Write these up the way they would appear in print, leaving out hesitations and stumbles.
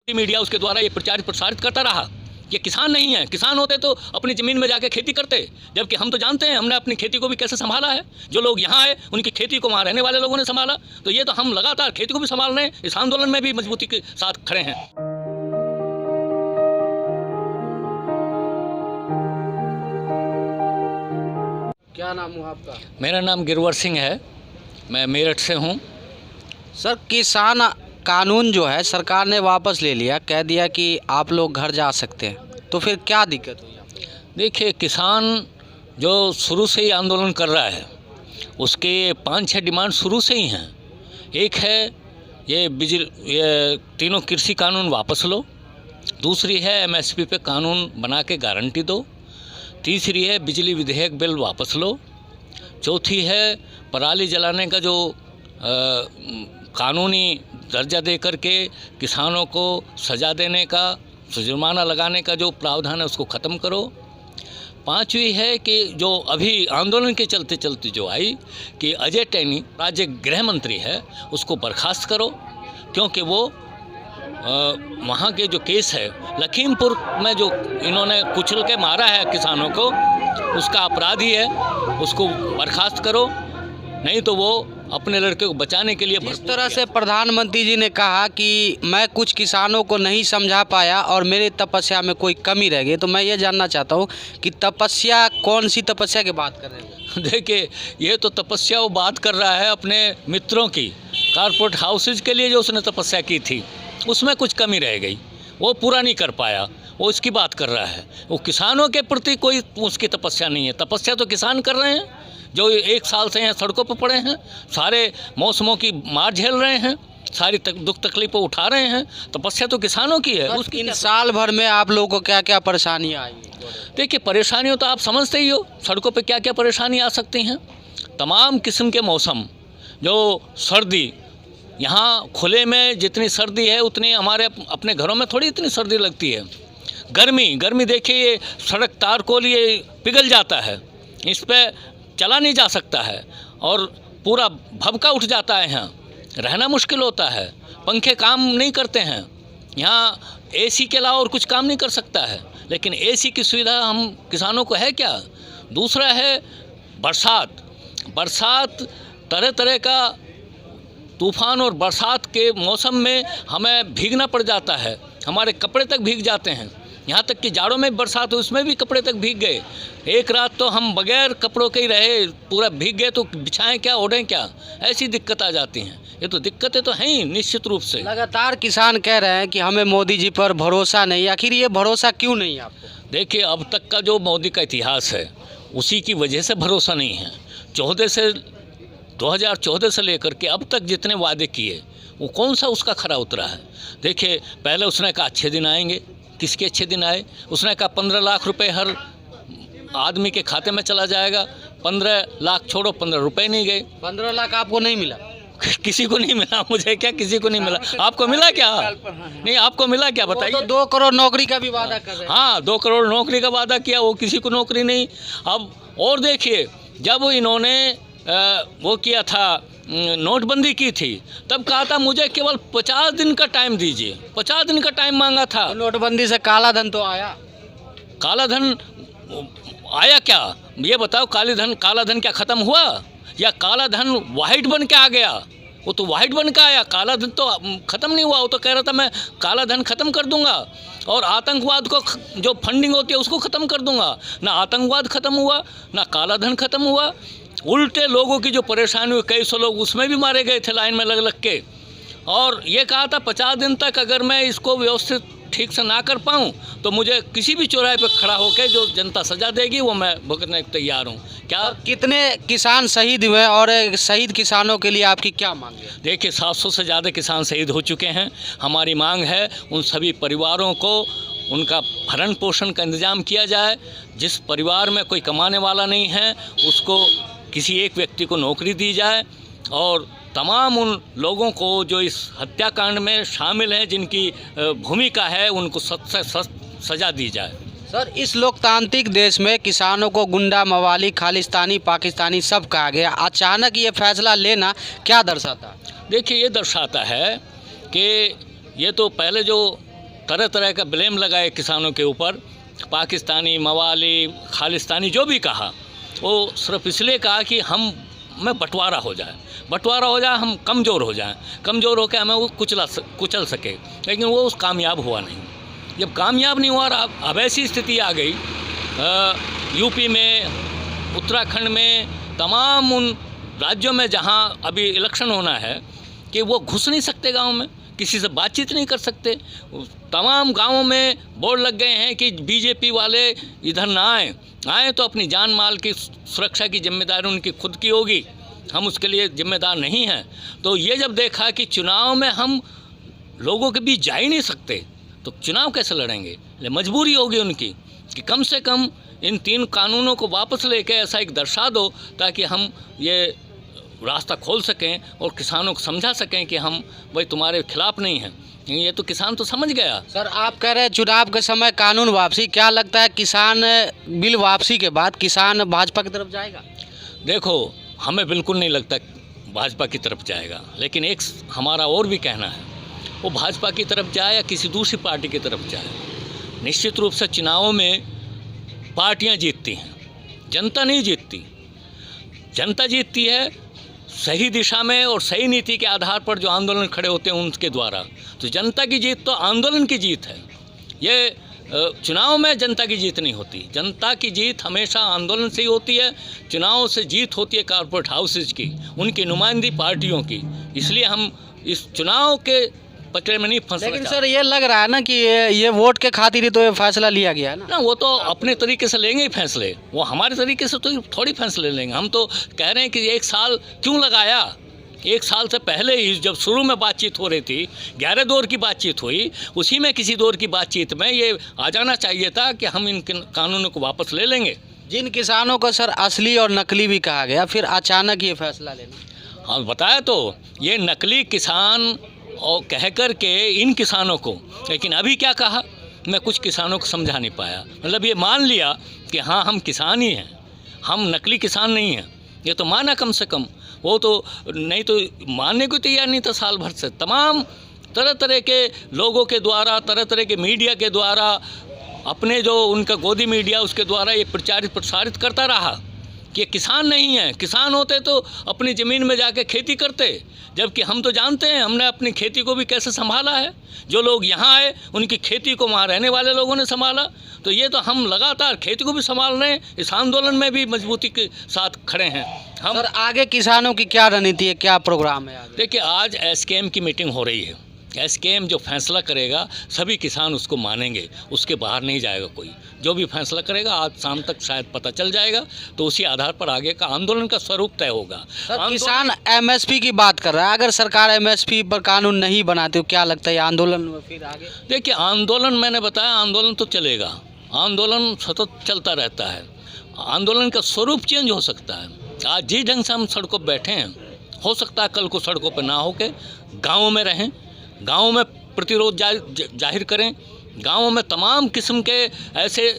Media उसके द्वारा ये प्रचार प्रसारित करता रहा। ये किसान नहीं है, किसान होते तो अपनी ज़मीन में जाके खेती करते, जबकि हम तो जानते हैं हमने अपनी खेती को भी कैसे संभाला है। जो लोग यहाँ आए उनकी खेती को वहाँ रहने वाले लोगों ने संभाला, तो ये तो हम लगातार खेती को भी संभाल रहे हैं, इस आंदोलन में भी मजबूती के साथ खड़े हैं। क्या नाम हुआ आपका? मेरा नाम गिरवर सिंह है, मैं मेरठ से हूँ। सर, किसान कानून जो है सरकार ने वापस ले लिया, कह दिया कि आप लोग घर जा सकते हैं, तो फिर क्या दिक्कत हुई आपको? देखिए, किसान जो शुरू से ही आंदोलन कर रहा है उसके 5-6 डिमांड शुरू से ही हैं। एक है ये तीनों कृषि कानून वापस लो, दूसरी है MSP पे कानून बना के गारंटी दो, तीसरी है बिजली विधेयक बिल वापस लो, चौथी है पराली जलाने का जो कानूनी दर्जा दे करके किसानों को सज़ा देने का, जुर्माना लगाने का जो प्रावधान है उसको ख़त्म करो। पांचवी है कि जो अभी आंदोलन के चलते चलते जो आई कि अजय टैनी राज्य गृह मंत्री है उसको बर्खास्त करो, क्योंकि वो वहाँ के जो केस है लखीमपुर में जो इन्होंने कुचल के मारा है किसानों को, उसका अपराधी है, उसको बर्खास्त करो, नहीं तो वो अपने लड़के को बचाने के लिए। इस तरह से प्रधानमंत्री जी ने कहा कि मैं कुछ किसानों को नहीं समझा पाया और मेरी तपस्या में कोई कमी रह गई, तो मैं ये जानना चाहता हूँ कि तपस्या, कौन सी तपस्या की बात कर रहे हैं? देखिए, ये तो तपस्या वो बात कर रहा है अपने मित्रों की, कारपोरेट हाउसेज के लिए जो उसने तपस्या की थी उसमें कुछ कमी रह गई, वो पूरा नहीं कर पाया, वो इसकी बात कर रहा है। वो किसानों के प्रति कोई उसकी तपस्या नहीं है। तपस्या तो किसान कर रहे हैं जो 1 साल से यहाँ सड़कों पर पड़े हैं, सारे मौसमों की मार झेल रहे हैं, सारी दुख तकलीफें उठा रहे हैं। तपस्या तो किसानों की है। उसकी इन साल भर में आप लोगों को क्या क्या परेशानियाँ आई? देखिए, परेशानियों तो आप समझते ही हो, सड़कों पे क्या क्या परेशानी आ सकती हैं। तमाम किस्म के मौसम, जो सर्दी, यहाँ खुले में जितनी सर्दी है उतनी हमारे अपने घरों में थोड़ी इतनी सर्दी लगती है। गर्मी देखिए, ये सड़क तार को लिए पिघल जाता है, इस पर चला नहीं जा सकता है और पूरा भभका उठ जाता है, यहाँ रहना मुश्किल होता है, पंखे काम नहीं करते हैं, यहाँ AC के अलावा और कुछ काम नहीं कर सकता है। लेकिन AC की सुविधा हम किसानों को है क्या? दूसरा है बरसात, तरह तरह का तूफ़ान और बरसात के मौसम में हमें भीगना पड़ जाता है, हमारे कपड़े तक भीग जाते हैं। यहाँ तक कि जाड़ों में बरसात हो उसमें भी कपड़े तक भीग गए। एक रात तो हम बगैर कपड़ों के ही रहे, पूरा भीग गए, तो बिछाएं क्या, ओढ़ें क्या, ऐसी दिक्कत आ जाती हैं। ये तो दिक्कतें तो हैं ही निश्चित रूप से। लगातार किसान कह रहे हैं कि हमें मोदी जी पर भरोसा नहीं, आखिर ये भरोसा क्यों नहीं आपको? देखिए, अब तक का जो मोदी का इतिहास है उसी की वजह से भरोसा नहीं है। 2014 से लेकर के अब तक जितने वादे किए वो कौन सा उसका खरा उतरा है? देखिए, पहले उसने कहा अच्छे दिन आएंगे, किसके अच्छे दिन आए? उसने कहा 15 लाख रुपए हर आदमी के खाते में चला जाएगा, 15 लाख छोड़ो, 15 रुपए नहीं गए। 15 लाख आपको नहीं मिला? किसी को नहीं मिला, मुझे क्या, किसी को नहीं मिला। आपको मिला क्या? नहीं, आपको मिला क्या बताइए? तो 2 करोड़ नौकरी का भी वादा कर रहे हैं। हाँ, 2 करोड़ नौकरी का वादा किया, वो किसी को नौकरी नहीं। अब और देखिए, जब इन्होंने वो किया था, नोटबंदी की थी, तब कहा था मुझे केवल 50 दिन का टाइम दीजिए, 50 दिन का टाइम मांगा था। नोटबंदी से काला धन तो आया? काला धन आया क्या? ये बताओ, काला धन क्या ख़त्म हुआ या काला धन वाइट बन के आ गया? वो तो वाइट बन के आया, काला धन तो ख़त्म नहीं हुआ। वो तो कह रहा था मैं काला धन ख़त्म कर दूंगा और आतंकवाद को जो फंडिंग होती है उसको ख़त्म कर दूंगा। ना आतंकवाद ख़त्म हुआ, ना काला धन ख़त्म हुआ। उल्टे लोगों की जो परेशानी हुई, कई सौ लोग उसमें भी मारे गए थे लाइन में लग के। और ये कहा था 50 दिन तक अगर मैं इसको व्यवस्थित ठीक से ना कर पाऊँ तो मुझे किसी भी चौराहे पर खड़ा होकर जो जनता सजा देगी वो मैं भुगतने को तैयार हूँ। क्या कितने किसान शहीद हुए और शहीद किसानों के लिए आपकी क्या मांग है? देखिए, 700 से ज़्यादा किसान शहीद हो चुके हैं। हमारी मांग है उन सभी परिवारों को उनका भरण पोषण का इंतज़ाम किया जाए। जिस परिवार में कोई कमाने वाला नहीं है उसको किसी एक व्यक्ति को नौकरी दी जाए और तमाम उन लोगों को जो इस हत्याकांड में शामिल हैं, जिनकी भूमिका है, उनको सख्त से सख्त सज़ा दी जाए। सर, इस लोकतांत्रिक देश में किसानों को गुंडा, मवाली, खालिस्तानी, पाकिस्तानी सब कहा गया, अचानक ये फैसला लेना क्या दर्शाता? देखिए, ये दर्शाता है कि ये तो पहले जो तरह तरह का ब्लेम लगाए किसानों के ऊपर, पाकिस्तानी, मवाली, खालिस्तानी जो भी कहा, वो सिर्फ इसलिए कहा कि हम में बंटवारा हो जाए, हम कमज़ोर हो जाएं, कमज़ोर होकर हमें वो कुचल सके, लेकिन वो उस कामयाब हुआ नहीं। जब कामयाब नहीं हुआ, अब ऐसी स्थिति आ गई यूपी में, उत्तराखंड में, तमाम उन राज्यों में जहां अभी इलेक्शन होना है कि वो घुस नहीं सकते गांव में, किसी से बातचीत नहीं कर सकते। तमाम गांवों में बोर्ड लग गए हैं कि बीजेपी वाले इधर ना आए तो अपनी जान माल की सुरक्षा की जिम्मेदारी उनकी खुद की होगी, हम उसके लिए जिम्मेदार नहीं हैं। तो ये जब देखा कि चुनाव में हम लोगों के बीच जा ही नहीं सकते, तो चुनाव कैसे लड़ेंगे? मजबूरी होगी उनकी कि कम से कम इन 3 कानूनों को वापस लेके ऐसा एक दर्शा दो ताकि हम ये रास्ता खोल सकें और किसानों को समझा सकें कि हम भाई तुम्हारे खिलाफ नहीं हैं। ये तो किसान तो समझ गया। सर, आप कह रहे हैं चुनाव के समय कानून वापसी, क्या लगता है किसान बिल वापसी के बाद किसान भाजपा की तरफ जाएगा? देखो, हमें बिल्कुल नहीं लगता भाजपा की तरफ जाएगा, लेकिन एक हमारा और भी कहना है, वो भाजपा की तरफ जाए या किसी दूसरी पार्टी की तरफ जाए, निश्चित रूप से चुनावों में पार्टियां जीतती हैं, जनता नहीं जीतती। जनता जीतती है सही दिशा में और सही नीति के आधार पर जो आंदोलन खड़े होते हैं उनके द्वारा। तो जनता की जीत तो आंदोलन की जीत है, ये चुनाव में जनता की जीत नहीं होती। जनता की जीत हमेशा आंदोलन से ही होती है, चुनाव से जीत होती है कॉर्पोरेट हाउसेज की, उनकी नुमाइंदी पार्टियों की। इसलिए हम इस चुनाव के पचड़े में नहीं फंसना। लेकिन सर, ये लग रहा है ना कि ये वोट के खातिर ही तो ये फैसला लिया गया है ना। वो तो अपने तरीके से लेंगे ही फैसले, वो हमारे तरीके से तो थोड़ी फैसले लेंगे। हम तो कह रहे हैं कि 1 साल क्यों लगाया? 1 साल से पहले ही जब शुरू में बातचीत हो रही थी, 11 दौर की बातचीत हुई, उसी में किसी दौर की बातचीत में ये आ जाना चाहिए था कि हम इन कानूनों को वापस ले लेंगे। जिन किसानों को सर असली और नकली भी कहा गया, फिर अचानक ये फैसला लेना। हाँ, बताया तो, ये नकली किसान और कह कर के इन किसानों को, लेकिन अभी क्या कहा, मैं कुछ किसानों को समझा नहीं पाया। मतलब ये मान लिया कि हाँ हम किसान ही हैं, हम नकली किसान नहीं हैं, ये तो माना कम से कम। वो तो नहीं तो मानने को तैयार नहीं था साल भर से। तमाम तरह तरह के लोगों के द्वारा, तरह तरह के मीडिया के द्वारा, अपने जो उनका गोदी मीडिया उसके द्वारा ये प्रसारित करता रहा कि ये किसान नहीं है। किसान होते तो अपनी ज़मीन में जाके खेती करते, जबकि हम तो जानते हैं हमने अपनी खेती को भी कैसे संभाला है। जो लोग यहाँ आए उनकी खेती को वहाँ रहने वाले लोगों ने संभाला। तो ये तो हम लगातार खेती को भी संभाल रहे हैं, इस आंदोलन में भी मजबूती के साथ खड़े हैं हम। सर, आगे किसानों की क्या रणनीति है, क्या प्रोग्राम है आगे? देखिए, आज एसकेएम की मीटिंग हो रही है। एसकेएम जो फैसला करेगा सभी किसान उसको मानेंगे, उसके बाहर नहीं जाएगा कोई। जो भी फैसला करेगा आज शाम तक शायद पता चल जाएगा, तो उसी आधार पर आगे का आंदोलन का स्वरूप तय होगा। किसान एमएसपी की बात कर रहा है, अगर सरकार एमएसपी पर कानून नहीं बनाती तो क्या लगता है आंदोलन में फिर आगे? देखिए, आंदोलन मैंने बताया, आंदोलन तो चलेगा, आंदोलन सतत चलता रहता है। आंदोलन का स्वरूप चेंज हो सकता है। आज जिस ढंग से हम सड़कों पर बैठे हैं, हो सकता है कल को सड़कों पर ना होके गाँवों में रहें, गाँव में प्रतिरोध जाहिर करें। गाँव में तमाम किस्म के ऐसे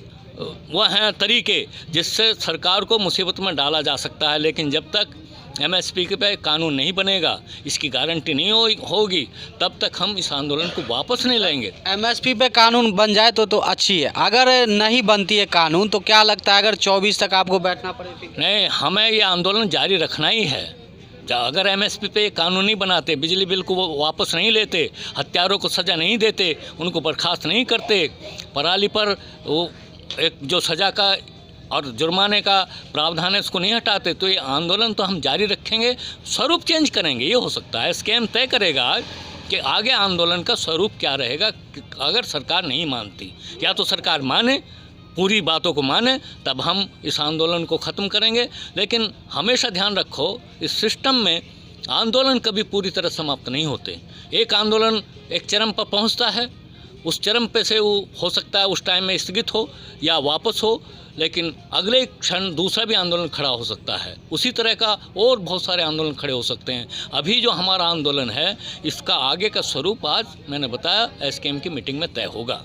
वो हैं तरीके जिससे सरकार को मुसीबत में डाला जा सकता है। लेकिन जब तक एमएसपी के पे कानून नहीं बनेगा, इसकी गारंटी नहीं होगी, तब तक हम इस आंदोलन को वापस नहीं लेंगे। एमएसपी पे कानून बन जाए तो अच्छी है, अगर नहीं बनती है कानून तो क्या लगता है अगर 24 तक आपको बैठना पड़े? नहीं, हमें ये आंदोलन जारी रखना ही है। अगर एमएसपी पे कानून नहीं बनाते, बिजली बिल को वो वापस नहीं लेते, हत्यारों को सज़ा नहीं देते, उनको बर्खास्त नहीं करते, पराली पर वो एक जो सज़ा का और जुर्माने का प्रावधान है उसको नहीं हटाते, तो ये आंदोलन तो हम जारी रखेंगे। स्वरूप चेंज करेंगे, ये हो सकता है एसकेएम तय करेगा कि आगे आंदोलन का स्वरूप क्या रहेगा। अगर सरकार नहीं मानती, या तो सरकार माने, पूरी बातों को माने, तब हम इस आंदोलन को ख़त्म करेंगे। लेकिन हमेशा ध्यान रखो, इस सिस्टम में आंदोलन कभी पूरी तरह समाप्त नहीं होते। एक आंदोलन एक चरम पर पहुंचता है, उस चरम पे से वो हो सकता है उस टाइम में स्थगित हो या वापस हो, लेकिन अगले क्षण दूसरा भी आंदोलन खड़ा हो सकता है। उसी तरह का और बहुत सारे आंदोलन खड़े हो सकते हैं। अभी जो हमारा आंदोलन है, इसका आगे का स्वरूप आज मैंने बताया एसकेएम की मीटिंग में तय होगा।